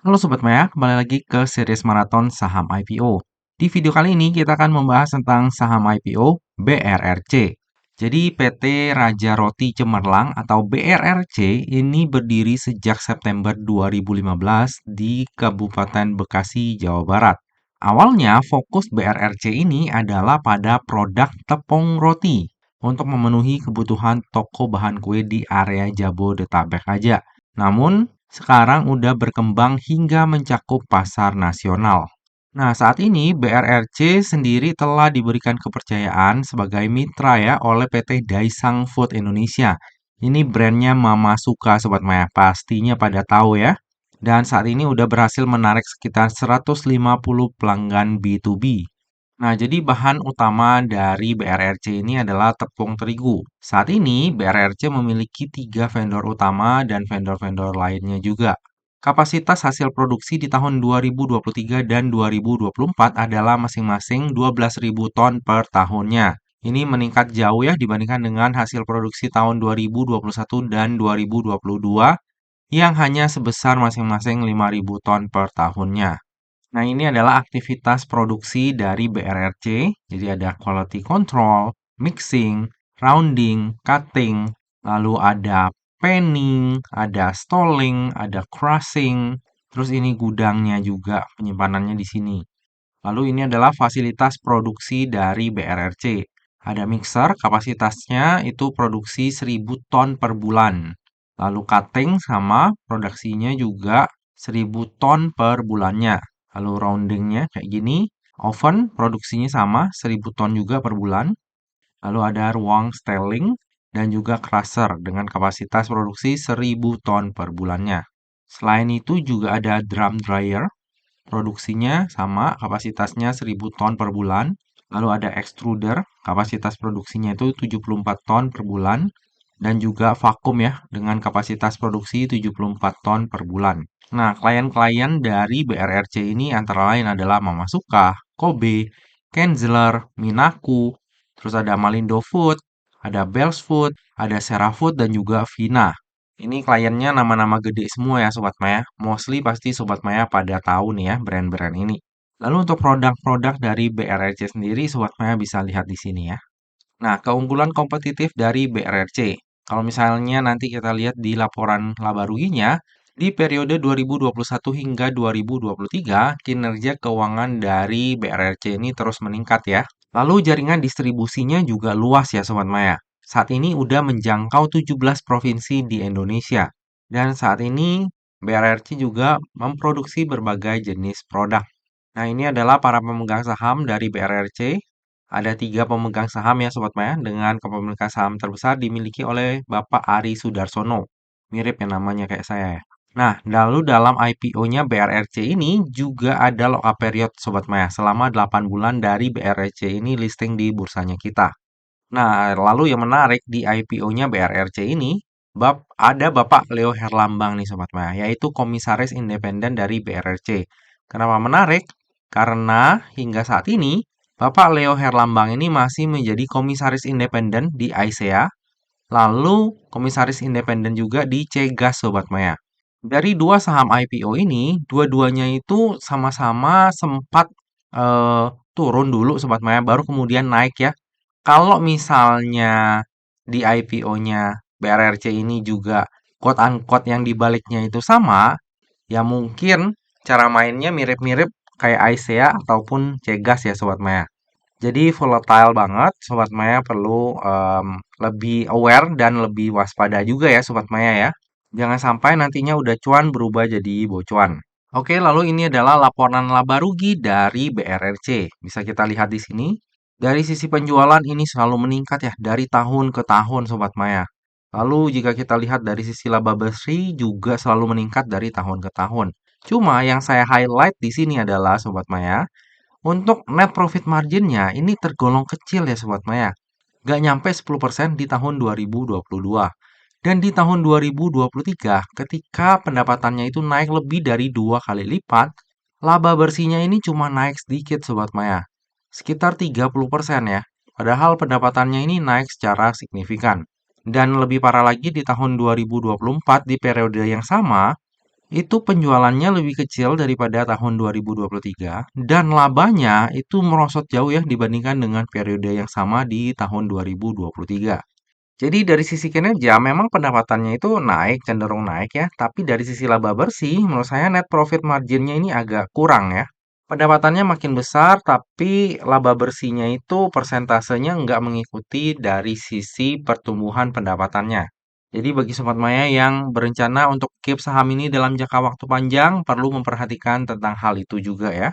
Halo Sobat Maya, kembali lagi ke series maraton saham IPO. Di video kali ini kita akan membahas tentang saham IPO BRRC. Jadi PT Raja Roti Cemerlang atau BRRC ini berdiri sejak September 2015 di Kabupaten Bekasi, Jawa Barat. Awalnya fokus BRRC ini adalah pada produk tepung roti untuk memenuhi kebutuhan toko bahan kue di area Jabodetabek aja. Namun, sekarang udah berkembang hingga mencakup pasar nasional. Nah, saat ini BRRC sendiri telah diberikan kepercayaan sebagai mitra ya oleh PT Daisang Food Indonesia. Ini brandnya Mama Suka Sobat Maya, pastinya pada tahu ya. Dan saat ini udah berhasil menarik sekitar 150 pelanggan B2B. Nah, jadi bahan utama dari BRRC ini adalah tepung terigu. Saat ini, BRRC memiliki 3 vendor utama dan vendor-vendor lainnya juga. Kapasitas hasil produksi di tahun 2023 dan 2024 adalah masing-masing 12.000 ton per tahunnya. Ini meningkat jauh ya dibandingkan dengan hasil produksi tahun 2021 dan 2022 yang hanya sebesar masing-masing 5.000 ton per tahunnya. Nah, ini adalah aktivitas produksi dari BRRC. Jadi ada quality control, mixing, rounding, cutting, lalu ada panning, ada stalling, ada crushing. Terus ini gudangnya juga, penyimpanannya di sini. Lalu ini adalah fasilitas produksi dari BRRC. Ada mixer, kapasitasnya itu produksi 1.000 ton per bulan. Lalu cutting sama produksinya juga 1.000 ton per bulannya. Lalu roundingnya kayak gini. Oven produksinya sama 1.000 ton juga per bulan. Lalu ada ruang styling dan juga crusher dengan kapasitas produksi 1.000 ton per bulannya. Selain itu juga ada drum dryer. Produksinya sama, kapasitasnya 1.000 ton per bulan. Lalu ada extruder, kapasitas produksinya itu 74 ton per bulan. Dan juga vakum ya, dengan kapasitas produksi 74 ton per bulan. Nah, klien-klien dari BRRC ini antara lain adalah Mama Suka, Kobe, Kenzler, Minaku, terus ada Malindo Food, ada Bells Food, ada Serafood, dan juga Vina. Ini kliennya nama-nama gede semua ya Sobat Maya. Mostly pasti Sobat Maya pada tahu nih ya brand-brand ini. Lalu untuk produk-produk dari BRRC sendiri Sobat Maya bisa lihat di sini ya. Nah, keunggulan kompetitif dari BRRC. Kalau misalnya nanti kita lihat di laporan laba ruginya, di periode 2021 hingga 2023, kinerja keuangan dari BRRC ini terus meningkat ya. Lalu jaringan distribusinya juga luas ya Sobat Maya. Saat ini udah menjangkau 17 provinsi di Indonesia. Dan saat ini BRRC juga memproduksi berbagai jenis produk. Nah, ini adalah para pemegang saham dari BRRC. Ada 3 pemegang saham ya Sobat Maya, dengan kepemilikan saham terbesar dimiliki oleh Bapak Ari Sudarsono. Mirip ya namanya kayak saya ya. Nah, lalu dalam IPO-nya BRRC ini juga ada lock-up period Sobat Maya selama 8 bulan dari BRRC ini listing di bursanya kita. Nah, lalu yang menarik di IPO-nya BRRC ini, ada Bapak Leo Herlambang nih Sobat Maya, yaitu komisaris independen dari BRRC. Kenapa menarik? Karena hingga saat ini, Bapak Leo Herlambang ini masih menjadi komisaris independen di ISEA, lalu komisaris independen juga di Cegas Sobat Maya. Dari 2 saham IPO ini, dua-duanya itu sama-sama sempat turun dulu Sobat Maya, baru kemudian naik ya. Kalau misalnya di IPO-nya BRRC ini juga quote unquote yang dibaliknya itu sama, ya mungkin cara mainnya mirip-mirip kayak Aisea ataupun Cegas ya Sobat Maya. Jadi volatile banget, Sobat Maya perlu lebih aware dan lebih waspada juga ya Sobat Maya ya. Jangan sampai nantinya udah cuan berubah jadi bocuan. Oke, lalu ini adalah laporan laba rugi dari BRRC. Bisa kita lihat di sini. Dari sisi penjualan ini selalu meningkat ya dari tahun ke tahun Sobat Maya. Lalu jika kita lihat dari sisi laba bersih juga selalu meningkat dari tahun ke tahun. Cuma yang saya highlight di sini adalah Sobat Maya, untuk net profit marginnya ini tergolong kecil ya Sobat Maya. Gak nyampe 10% di tahun 2022. Dan di tahun 2023, ketika pendapatannya itu naik lebih dari 2 kali lipat, laba bersihnya ini cuma naik sedikit Sobat Maya. Sekitar 30% ya. Padahal pendapatannya ini naik secara signifikan. Dan lebih parah lagi di tahun 2024 di periode yang sama, itu penjualannya lebih kecil daripada tahun 2023 dan labanya itu merosot jauh ya dibandingkan dengan periode yang sama di tahun 2023. Jadi dari sisi kinerja memang pendapatannya itu naik, cenderung naik ya, tapi dari sisi laba bersih menurut saya net profit marginnya ini agak kurang ya. Pendapatannya makin besar, tapi laba bersihnya itu persentasenya nggak mengikuti dari sisi pertumbuhan pendapatannya. Jadi bagi Sobat Maya yang berencana untuk keep saham ini dalam jangka waktu panjang, perlu memperhatikan tentang hal itu juga ya.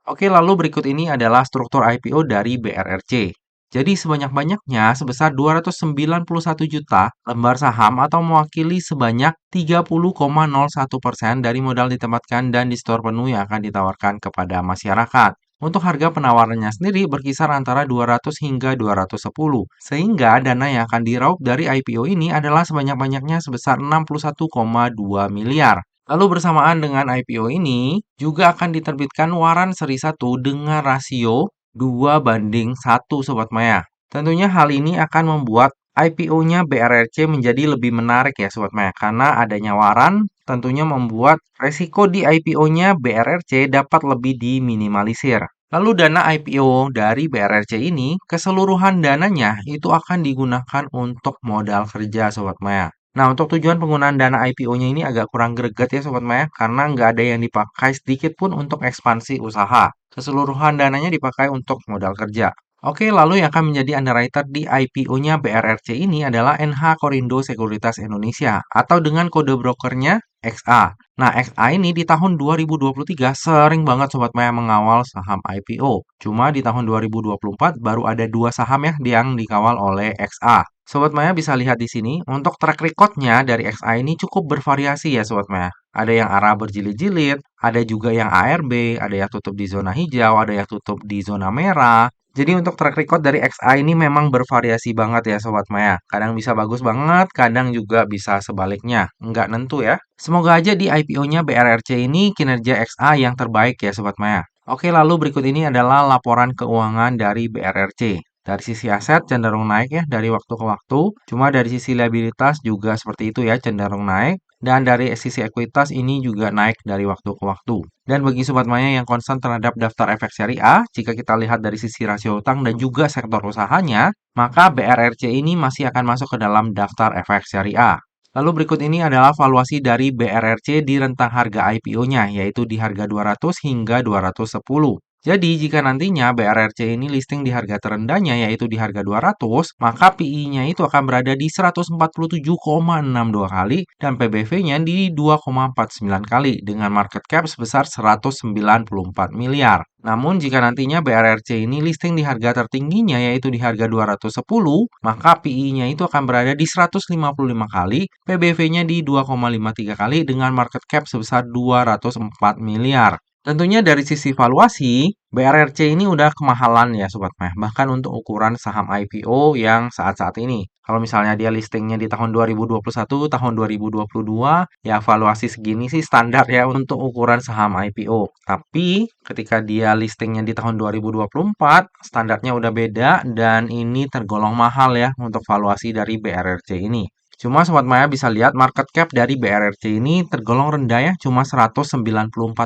Oke, lalu berikut ini adalah struktur IPO dari BRRC. Jadi sebanyak-banyaknya sebesar 291 juta lembar saham atau mewakili sebanyak 30,01% dari modal ditempatkan dan di store penuh yang akan ditawarkan kepada masyarakat. Untuk harga penawarannya sendiri berkisar antara 200 hingga 210, sehingga dana yang akan diraup dari IPO ini adalah sebanyak-banyaknya sebesar 61,2 miliar. Lalu bersamaan dengan IPO ini, juga akan diterbitkan waran seri 1 dengan rasio 2:1 Sobat Maya. Tentunya hal ini akan membuat IPO-nya BRRC menjadi lebih menarik ya Sobat Maya, karena adanya waran tentunya membuat resiko di IPO-nya BRRC dapat lebih diminimalisir. Lalu dana IPO dari BRRC ini, keseluruhan dananya itu akan digunakan untuk modal kerja Sobat Maya. Nah, untuk tujuan penggunaan dana IPO-nya ini agak kurang greget ya Sobat Maya, karena nggak ada yang dipakai sedikit pun untuk ekspansi usaha. Keseluruhan dananya dipakai untuk modal kerja. Oke, lalu yang akan menjadi underwriter di IPO-nya BRRC ini adalah NH Korindo Sekuritas Indonesia atau dengan kode brokernya XA. Nah, XA ini di tahun 2023 sering banget Sobat Maya mengawal saham IPO. Cuma di tahun 2024 baru ada 2 saham ya yang dikawal oleh XA. Sobat Maya bisa lihat di sini, untuk track record-nya dari XA ini cukup bervariasi ya Sobat Maya. Ada yang arah berjilid-jilid, ada juga yang ARB, ada yang tutup di zona hijau, ada yang tutup di zona merah. Jadi untuk track record dari XA ini memang bervariasi banget ya Sobat Maya. Kadang bisa bagus banget, kadang juga bisa sebaliknya. Nggak nentu ya. Semoga aja di IPO-nya BRRC ini kinerja XA yang terbaik ya Sobat Maya. Oke, lalu berikut ini adalah laporan keuangan dari BRRC. Dari sisi aset cenderung naik ya dari waktu ke waktu. Cuma dari sisi liabilitas juga seperti itu ya cenderung naik. Dan dari sisi ekuitas ini juga naik dari waktu ke waktu. Dan bagi Sobat Maya yang concern terhadap daftar efek seri A, jika kita lihat dari sisi rasio utang dan juga sektor usahanya, maka BRRC ini masih akan masuk ke dalam daftar efek seri A. Lalu berikut ini adalah valuasi dari BRRC di rentang harga IPO-nya, yaitu di harga 200 hingga 210. Jadi, jika nantinya BRRC ini listing di harga terendahnya, yaitu di harga 200, maka PI-nya itu akan berada di 147,62 kali dan PBV-nya di 2,49 kali dengan market cap sebesar 194 miliar. Namun, jika nantinya BRRC ini listing di harga tertingginya, yaitu di harga 210, maka PI-nya itu akan berada di 155 kali, PBV-nya di 2,53 kali dengan market cap sebesar 204 miliar. Tentunya dari sisi valuasi, BRRC ini udah kemahalan ya Sobat Meh. Bahkan untuk ukuran saham IPO yang saat-saat ini. Kalau misalnya dia listingnya di tahun 2021, tahun 2022, ya valuasi segini sih standar ya untuk ukuran saham IPO. Tapi ketika dia listingnya di tahun 2024, standarnya udah beda dan ini tergolong mahal ya untuk valuasi dari BRRC ini. Cuma Sobat Maya bisa lihat market cap dari BRRC ini tergolong rendah ya, cuma 194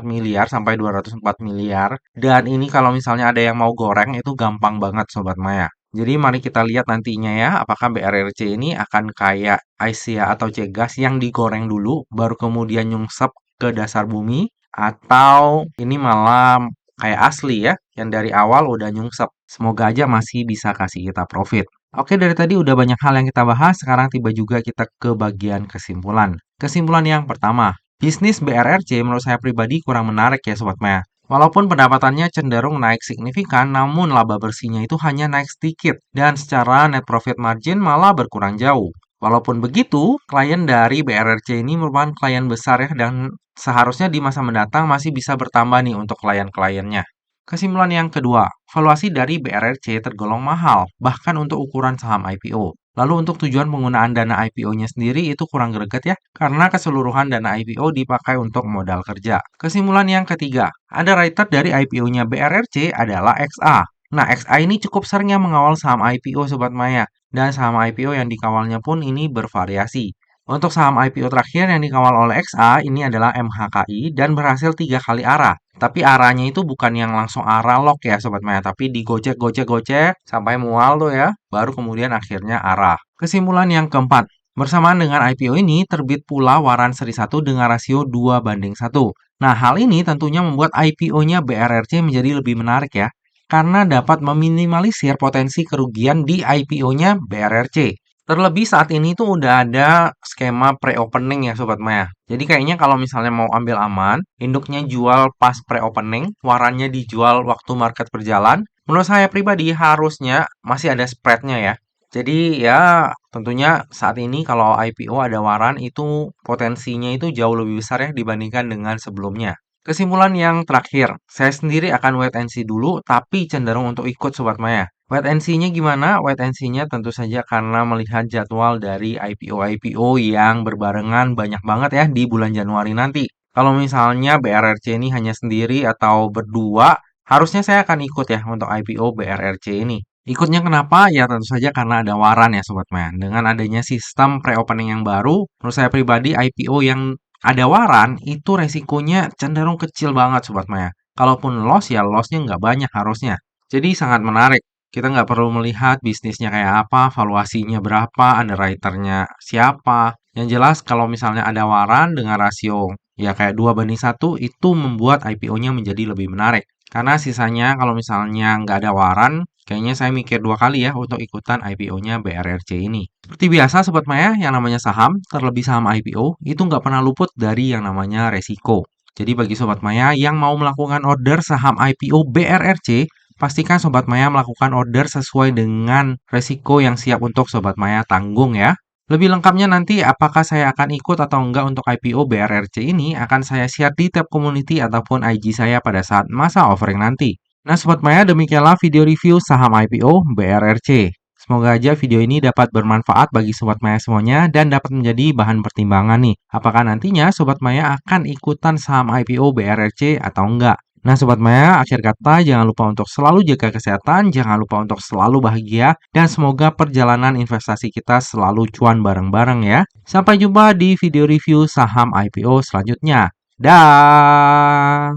miliar sampai 204 miliar. Dan ini kalau misalnya ada yang mau goreng itu gampang banget Sobat Maya. Jadi mari kita lihat nantinya ya, apakah BRRC ini akan kayak Asia atau Cegas yang digoreng dulu, baru kemudian nyungsep ke dasar bumi, atau ini malah kayak asli ya, yang dari awal udah nyungsep. Semoga aja masih bisa kasih kita profit. Oke, dari tadi udah banyak hal yang kita bahas, sekarang tiba juga kita ke bagian kesimpulan. Kesimpulan yang pertama, bisnis BRRC menurut saya pribadi kurang menarik ya Sobat Maya. Walaupun pendapatannya cenderung naik signifikan, namun laba bersihnya itu hanya naik sedikit, dan secara net profit margin malah berkurang jauh. Walaupun begitu, klien dari BRRC ini merupakan klien besar ya, dan seharusnya di masa mendatang masih bisa bertambah nih untuk klien-kliennya. Kesimpulan yang kedua, valuasi dari BRRC tergolong mahal, bahkan untuk ukuran saham IPO. Lalu untuk tujuan penggunaan dana IPO-nya sendiri itu kurang greget ya, karena keseluruhan dana IPO dipakai untuk modal kerja. Kesimpulan yang ketiga, underwriter dari IPO-nya BRRC adalah XA. Nah, XA ini cukup sering yang mengawal saham IPO Sobat Maya, dan saham IPO yang dikawalnya pun ini bervariasi. Untuk saham IPO terakhir yang dikawal oleh XA ini adalah MHKI dan berhasil 3 kali arah. Tapi arahnya itu bukan yang langsung arah lock ya Sobat Maya, tapi digocek-gocek-gocek sampai mual tuh ya, baru kemudian akhirnya arah. Kesimpulan yang keempat, bersamaan dengan IPO ini terbit pula waran seri 1 dengan rasio 2:1. Nah, hal ini tentunya membuat IPO-nya BRRC menjadi lebih menarik ya, karena dapat meminimalisir potensi kerugian di IPO-nya BRRC. Terlebih saat ini tuh udah ada skema pre-opening ya Sobat Maya. Jadi kayaknya kalau misalnya mau ambil aman, induknya jual pas pre-opening, warannya dijual waktu market berjalan. Menurut saya pribadi harusnya masih ada spreadnya ya. Jadi ya tentunya saat ini kalau IPO ada waran itu potensinya itu jauh lebih besar ya dibandingkan dengan sebelumnya. Kesimpulan yang terakhir, saya sendiri akan wait and see dulu tapi cenderung untuk ikut Sobat Maya. Wait and see-nya gimana? Wait and see-nya tentu saja karena melihat jadwal dari IPO-IPO yang berbarengan banyak banget ya di bulan Januari nanti. Kalau misalnya BRRC ini hanya sendiri atau berdua, harusnya saya akan ikut ya untuk IPO BRRC ini. Ikutnya kenapa? Ya tentu saja karena ada waran ya Sobat Maya. Dengan adanya sistem pre-opening yang baru, menurut saya pribadi IPO yang ada waran itu resikonya cenderung kecil banget Sobat Maya. Kalaupun loss ya lossnya nggak banyak harusnya. Jadi sangat menarik. Kita nggak perlu melihat bisnisnya kayak apa, valuasinya berapa, underwriter-nya siapa. Yang jelas kalau misalnya ada waran dengan rasio ya kayak 2:1 itu membuat IPO-nya menjadi lebih menarik. Karena sisanya kalau misalnya nggak ada waran, kayaknya saya mikir 2 kali ya untuk ikutan IPO-nya BRRC ini. Seperti biasa Sobat Maya, yang namanya saham, terlebih saham IPO, itu nggak pernah luput dari yang namanya resiko. Jadi bagi Sobat Maya yang mau melakukan order saham IPO BRRC, pastikan Sobat Maya melakukan order sesuai dengan resiko yang siap untuk Sobat Maya tanggung ya. Lebih lengkapnya nanti apakah saya akan ikut atau enggak untuk IPO BRRC ini akan saya share di tab community ataupun IG saya pada saat masa offering nanti. Nah Sobat Maya, demikianlah video review saham IPO BRRC. Semoga aja video ini dapat bermanfaat bagi Sobat Maya semuanya dan dapat menjadi bahan pertimbangan nih. Apakah nantinya Sobat Maya akan ikutan saham IPO BRRC atau enggak? Nah Sobat Maya, akhir kata jangan lupa untuk selalu jaga kesehatan, jangan lupa untuk selalu bahagia, dan semoga perjalanan investasi kita selalu cuan bareng-bareng ya. Sampai jumpa di video review saham IPO selanjutnya. Dah.